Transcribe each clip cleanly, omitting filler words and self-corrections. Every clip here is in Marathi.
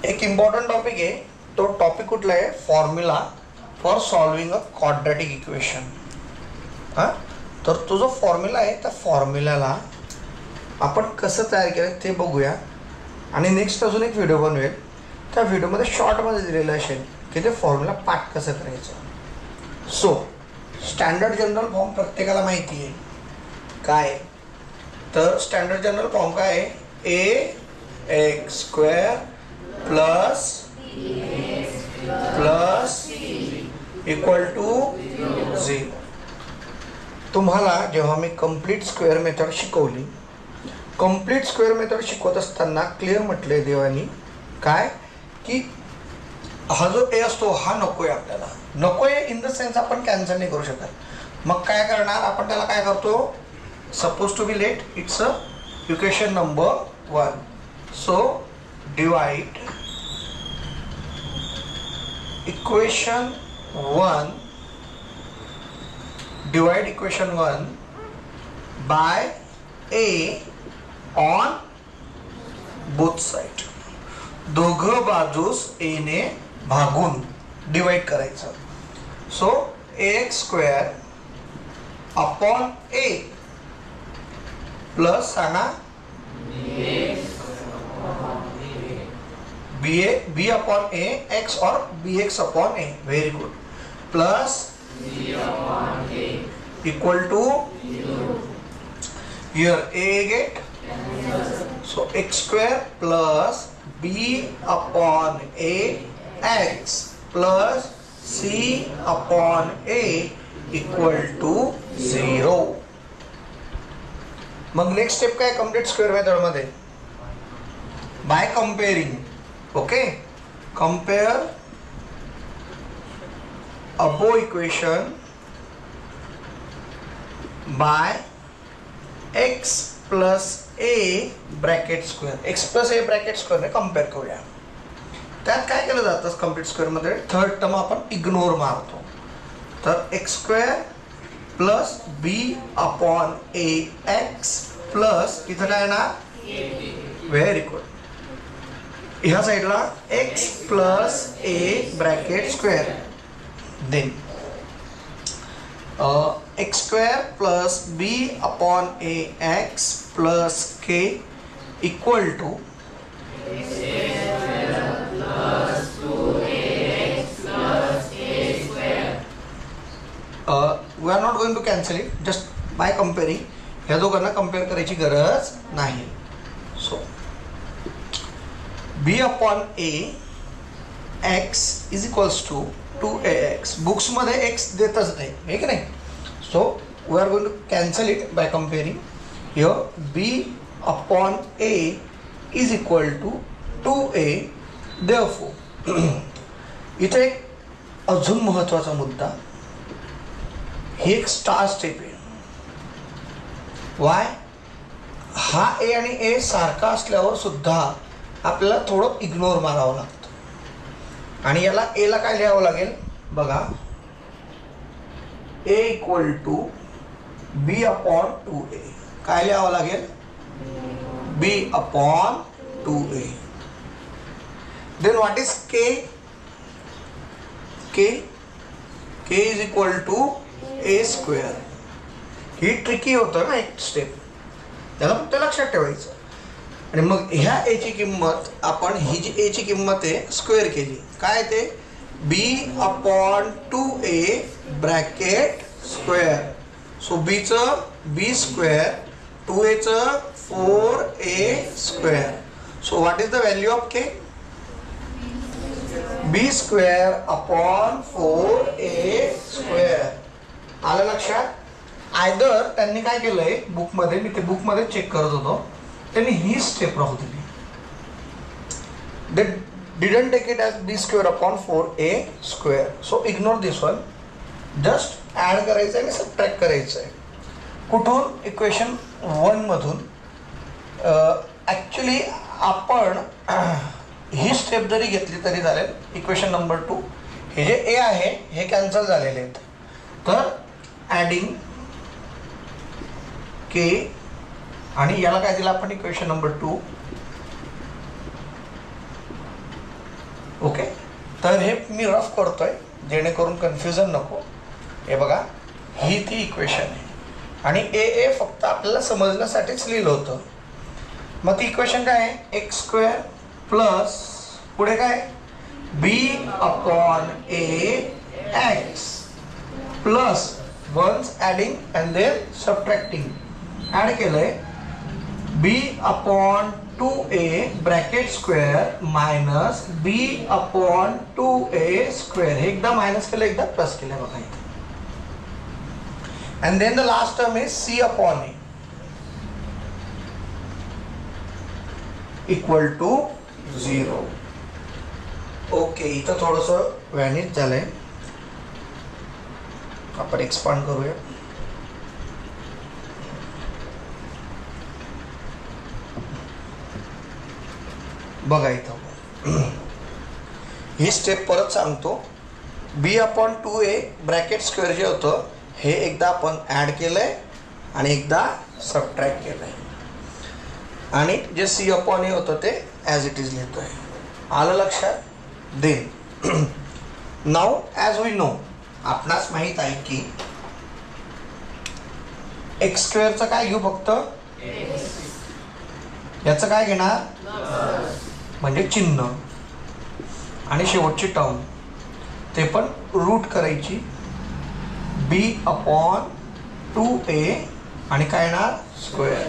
एक इम्पॉर्टंट टॉपिक आहे. तो टॉपिक कुठला आहे? Formula for solving a quadratic equation. तर तो जो फॉर्म्युला आहे त्या फॉर्म्युल्याला आपण कसं तयार केलं ते बघूया. आणि नेक्स्ट अजून एक व्हिडिओ बनवेल. त्या व्हिडिओमध्ये शॉर्टमध्ये दिलेलं असेल की ते फॉर्म्युला पाठ कसं करायचं. सो स्टँडर्ड जनरल फॉर्म प्रत्येकाला माहिती आहे काय. तर स्टँडर्ड जनरल फॉर्म काय आहे? ax² plus equal to 0. तुम्हाला जेव्हा मी कंप्लीट स्क्वेअर मेथड शिकवली, कंप्लीट स्क्वेअर मेथड शिकवत असताना क्लिअर म्हटलंय देवानी काय की हा जो ए असतो हा नको आहे, आपल्याला नको आहे इन द सेन्स आपण कॅन्सल नाही करू शकत. मग काय करणार आपण? त्याला काय करतो? Suppose to be let it's a equation number 1. So divide equation 1 by a on both side. दोघं बाजूस a ने भागून डिवाइड करायचं. So ax² upon a plus सांगा b अपॉन a x और bx upon a. Very good. Plus equal to here a get so x² plus b upon a x plus c upon a equal to 0. मग नेक्स्ट स्टेप काय? कंप्लीट स्क्वेअर मेथड मध्ये by comparing. Okay, compare above equation by x plus a bracket square. x plus a bracket स्क्वेअरने कंपेअर करूया. त्यात काय केलं जातं कंप्लीट स्क्वेअर मध्ये? थर्ड टर्म आपण इग्नोर मारतो. तर x² plus b upon a x plus इथं काय ना व्हेरी गुड ह्या साईडला x plus a bracket square. Then x² plus b upon a x plus k equal to we are not going to cancel it, just by comparing. ह्या दोघांना कंपेअर करायची गरज नाही. So b upon a x is equals to 2ax. Books मध्ये x देतच नाही, हे की नाही. So we are going to cancel it by comparing. Here b upon a is equal to 2a. Therefore इथे एक अजून महत्त्वाचा मुद्दा, ही एक स्टार स्टेप आहे. वाय? हा ए आणि ए सारखा असल्यावर सुद्धा आपल्याला थोडं इग्नोर मारावं लागतं. आणि याला ए ला काय लिहावं लागेल बघा? a equal to b upon 2a. काय लिहावं लागेल? b upon 2a. Then what is k? k is equal to a². ही ट्रिकी होतं ना एक स्टेप, त्याला फक्त लक्षात ठेवायचं. आणि मग ह्या ए ची किंमत आपण ही जी ए ची किंमत आहे स्क्वेअर केली. काय ते? b upon 2a bracket square. So bचं b², 2aचं 4a². So what is the value of k? b² upon 4a². आलं लक्षात? आयदर त्यांनी काय केलंय बुकमध्ये, मी ते बुकमध्ये चेक करत होतो, त्यांनी ही स्टेप राहू दिली. They didn't take it as b² upon 4a². So ignore this one. Just add करायचं आहे आणि सबट्रॅक्ट करायचं आहे. कुठून? इक्वेशन 1 मधून. ॲक्च्युली आपण ही स्टेप जरी घेतली तरी चालेल. इक्वेशन नंबर 2 हे जे ए आहे हे कॅन्सल झालेले आहेत. तर ॲडिंग के आणि याला काय दिलं आपण? इक्वेशन नंबर 2 ओके, तर हे मी रफ करतोय जेणेकरून कन्फ्युजन नको. हे बघा, ही ती इक्वेशन आहे आणि ए फक्त आपल्याला समजण्यासाठीच लिहिलं होतं. मग ती इक्वेशन काय आहे? एक्स स्क्वेअर प्लस पुढे काय B upon A X plus once adding and then subtracting. Add केलंय B upon 2a bracket square minus B upon 2a square. हे एकदा मायनस केलं एकदा प्लस केलं बघा इथे. And then the last term is c upon a equal to 0. Okay, इथं थोडंसं व्हॅनिश झालंय, आपण एक्सपांड करूया. बघा इथं ही स्टेप परत सांगतो. बी अपॉन 2a ब्रॅकेट स्क्वेअर जे होतं हे एकदा आपण ॲड केलंय आणि एकदा सबट्रॅक्ट केलंय आणि जे सी अपॉन ए होतं ते ॲज इट इज लिहितोय. आलं लक्षात? Then now as we know, आपणास माहीत आहे की एक्स स्क्वेअरचं काय घेऊ फक्त, याचं काय घेणार म्हणजे चिन्ह आणि शेवटची टर्म ते पण रूट करायची बी अपॉन 2a आणि काय येणार स्क्वेअर.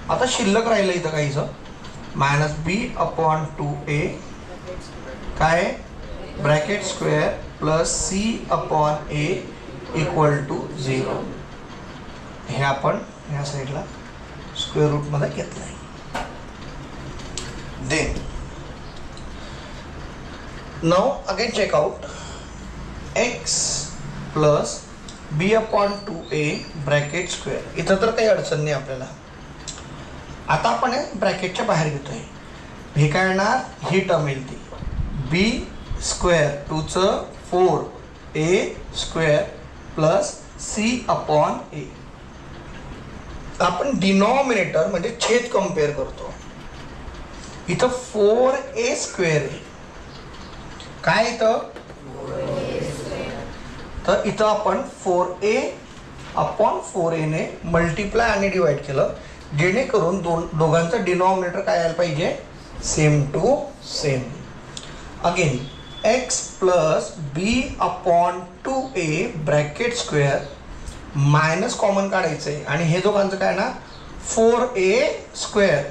आता शिल्लक राहिलं इथं काहीचं मायनस बी अपॉन 2a काय bracket square plus c upon a equal to 0. हे आपण ह्या साईडला स्क्वेअर रूटमध्ये घेतलं आहे. Then now again check out x plus b upon 2a bracket square. इथं तर काही अडचण नाही आपल्याला. आता आपण हे ब्रॅकेटच्या बाहेर घेतोय. हे काय येणार, ही टर्म येईल ती b स्क्वेअर 2चं 4a square plus c upon a. आपण डिनॉमिनेटर म्हणजे छेद कम्पेअर करतो. इथं 4a स्क्वेअर आहे काय इथं, तर इथं आपण 4a अपॉन 4a ने मल्टिप्लाय आणि डिवाइड केलं जेणेकरून दोघांचं डिनॉमिनेटर काय यायला पाहिजे, same to same. Again x plus B upon 2a bracket square minus common काढायचं आहे आणि हे दोघांचं काय ना 4a स्क्वेअर.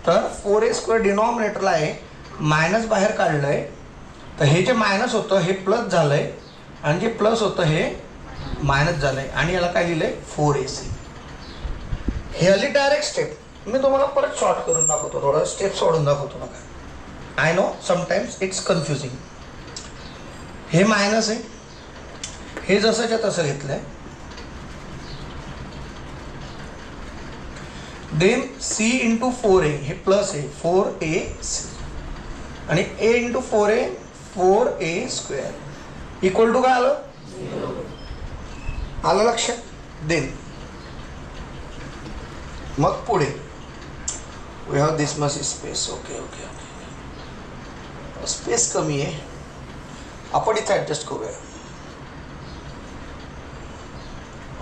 तर 4a स्क्वेअर डिनॉमिनेटरला आहे, मायनस बाहेर काढलंय तर हे जे मायनस होतं हे प्लस झालंय आणि जे प्लस होतं हे मायनस झालंय आणि याला काय लिहिलंय 4ac. हे आली डायरेक्ट स्टेप. मी तुम्हाला परत शॉर्ट करून दाखवतो, थोडा स्टेप सोडून दाखवतो नका. I know sometimes it's confusing. हे मायनस आहे, हे जसंच्या तसं घेतलंय. देन c इंटू 4a हे प्लस आहे 4ac आणि a into 4a 4a square equal to काय आलं, आलं लक्षात. देन मग पुढे we have this much space. Okay okay okay, space कमी आहे, आपण इथे ॲडजस्ट करूया.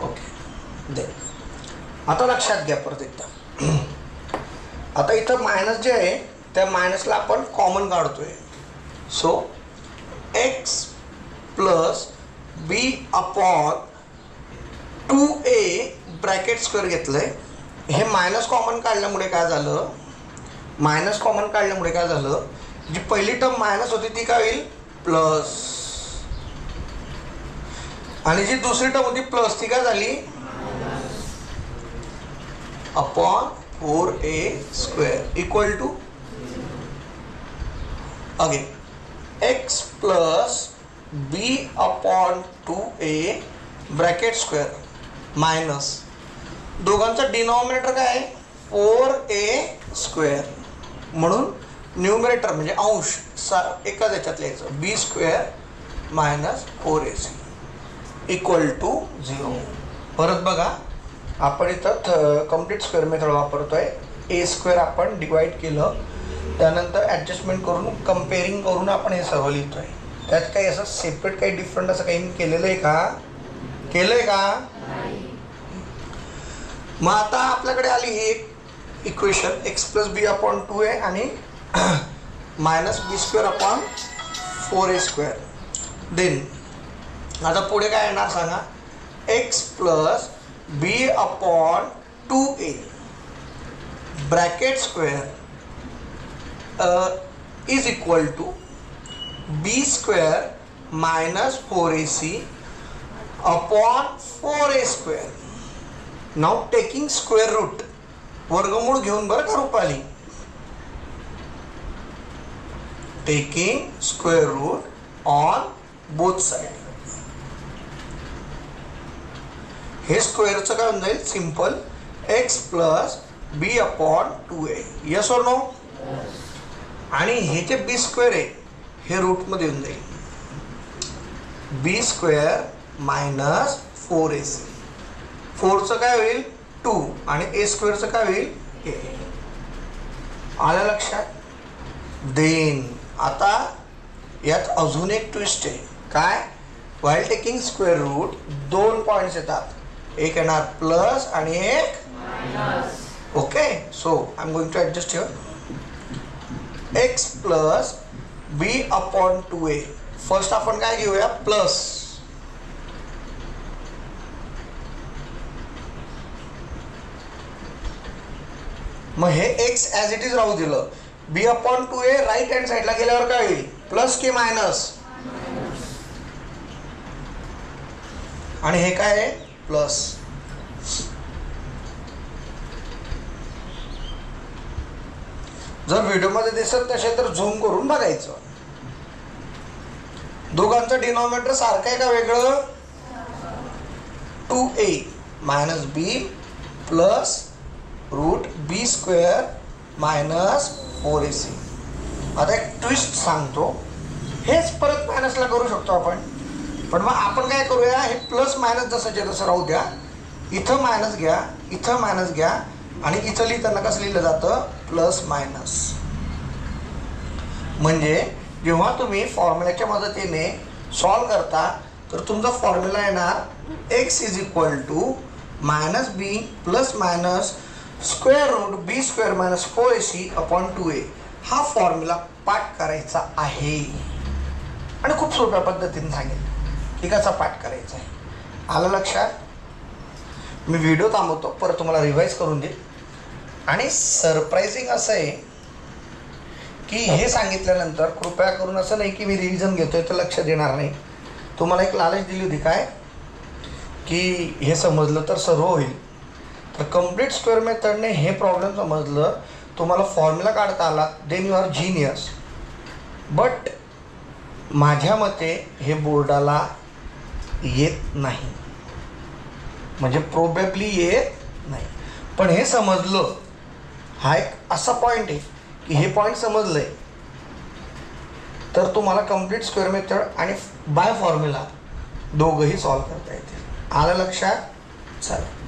ओके, देन आता लक्षात घ्या परत एकदा. आता इथं मायनस जे आहे त्या मायनसला आपण कॉमन काढतोय. सो एक्स प्लस बी अपॉन 2a ब्रॅकेट स्क्वेअर घेतलंय. हे मायनस कॉमन काढल्यामुळे काय झालं, मायनस कॉमन काढल्यामुळे काय झालं, जी पहिली टर्म मायनस होती ती काय होईल प्लस आणि जी दुसरी टर्म होती प्लस ती काय झाली upon 4a square equal to again x plus B upon 2a bracket square minus दोघांचा डिनॉमिनेटर काय आहे 4a स्क्वेअर म्हणून न्यूमरेटर म्हणजे अंश एकाच याच्यात लिहायचं B square minus 4ac equal to 0. परत बघा आपण इथं कम्प्लीट स्क्वेअर मेथड वापरतोय. ए स्क्वेअर आपण डिवाइड केलं त्यानंतर ॲडजस्टमेंट करून कम्पेअरिंग करून आपण हे सर्व लिहितोय. त्यात काही असं सेपरेट काही डिफरंट असं काही केलेलं आहे का? केलंय का? मग आता आपल्याकडे आली ही एक इक्वेशन एक्स प्लस बी अपॉन 2a आणि minus B square upon 4a square. Then आता पुढे काय येणार सांगा? X plus B upon 2a bracket square is equal to B square minus 4ac upon 4a square. Now taking square root, वर्गमूळ घेऊन बरं का Rupali, taking square root on both side. हे स्क्वेअरचं काय होऊन जाईल? सिंपल एक्स प्लस बी अपॉन 2a. यस और नो? आणि हे जे बी स्क्वेअर आहे हे रूटमध्ये येऊन जाईल. बी स्क्वेअर मायनस 4ac. 4चं काय होईल? 2 आणि a स्क्वेअरचं काय होईल? a. आलं लक्षात? देन आता यात अजून एक ट्विस्ट आहे. काय? While taking square root 2 points येतात. एक येणार प्लस आणि एक minus. Okay, so I am going to adjust here. X plus B upon 2a. First आपण काय घेऊया? प्लस. मग हे एक्स ॲज इट इज राहू दिलं. बी अपॉन 2a राईट हँड साईडला गेल्यावर काय होईल? प्लस की मायनस? आणि हे काय आहे? प्लस. जर व्हिडिओमध्ये दिसत नसेल तर झूम करून बघायचं. दोघांचं डिनॉमिनेटर सारखं आहे का वेगळं? 2a minus b plus route b square minus 4ac. आता एक ट्विस्ट सांगतो. हेच परत मायनसला करू शकतो आपण, पण मग आपण काय करूया? हे प्लस मायनस जसंच्या तसं राहू द्या. इथं मायनस घ्या, इथं मायनस घ्या आणि इथं लिहिताना कसं लिहिलं जातं? Plus minus. म्हणजे जेव्हा तुम्ही फॉर्म्युल्याच्या मदतीने सॉल्व करता तर तुमचा फॉर्म्युला येणार x is equal to minus b plus minus square root b square minus 4ac upon 2a. हा फॉर्म्युला पाठ करायचा आहे आणि खूप सोप्या पद्धतीने सांगेल की कसा पाठ करायचा आहे. आलं लक्षात? मी व्हिडिओ थांबवतो, परत तुम्हाला रिवाईज करून देईल. आणि सरप्रायझिंग असं आहे की हे सांगितल्यानंतर कृपया करून असं नाही की मी रिव्हिजन घेतोय तर लक्ष देणार नाही. तुम्हाला एक लालच दिली होती काय की हे समजलं तर सर्व होईल. तर कम्प्लीट स्क्वेअर मेथडने हे प्रॉब्लेम समजलं, तुम्हाला फॉर्म्युला काढता आला, then you are genius. But माझ्या मते हे बोर्डाला येत नाही, म्हणजे प्रोबेबली येत नाही. पण हे समजलं, हा एक असा पॉईंट आहे की हे पॉईंट समजलंय तर तुम्हाला कम्प्लीट स्क्वेअर मेथड आणि बाय फॉर्म्युला दोघंही सॉल्व करता येतील. आलं लक्षात? चला.